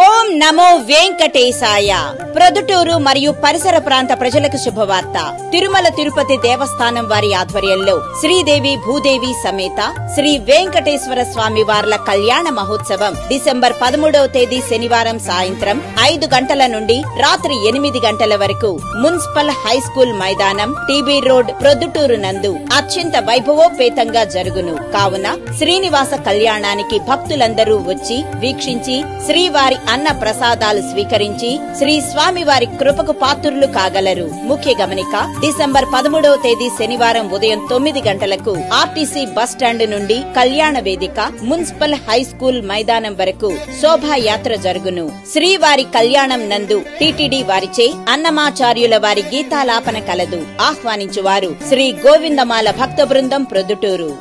ఓం నమో వెంకటేశాయ. ప్రొద్దుటూరు మరియు పరిసర ప్రాంత ప్రజలకు శుభవార్త. తిరుమల తిరుపతి దేవస్థానం వారి ఆధ్వర్యంలో శ్రీదేవి భూదేవి సమేత శ్రీ వెంకటేశ్వర స్వామి వార్ల కళ్యాణ మహోత్సవం డిసెంబర్ 13వ తేదీ శనివారం సాయంత్రం 5 గంటల నుండి రాత్రి 8 గంటల వరకు మున్సిపల్ హై స్కూల్ మైదానం టీబీ రోడ్ ప్రొద్దుటూరు నందు అత్యంత వైభవోపేతంగా జరుగును. కావున శ్రీనివాస కళ్యాణానికి భక్తులందరూ వచ్చి వీక్షించి శ్రీవారి అన్న ప్రసాదాలు స్వీకరించి శ్రీ స్వామివారి కృపకు పాత్రులు కాగలరు. ముఖ్య గమనిక: డిసెంబర్ 13వ తేదీ శనివారం ఉదయం 9 గంటలకు ఆర్టీసీ బస్టాండ్ నుండి కళ్యాణ వేదిక మున్సిపల్ హై స్కూల్ మైదానం వరకు శోభాయాత్ర జరుగును. శ్రీవారి కళ్యాణం నందు టీటీడీ వారిచే అన్నమాచార్యుల వారి గీతాలాపన కలదు. ఆహ్వానించువారు శ్రీ గోవిందమాల భక్త బృందం ప్రొద్దుటూరు.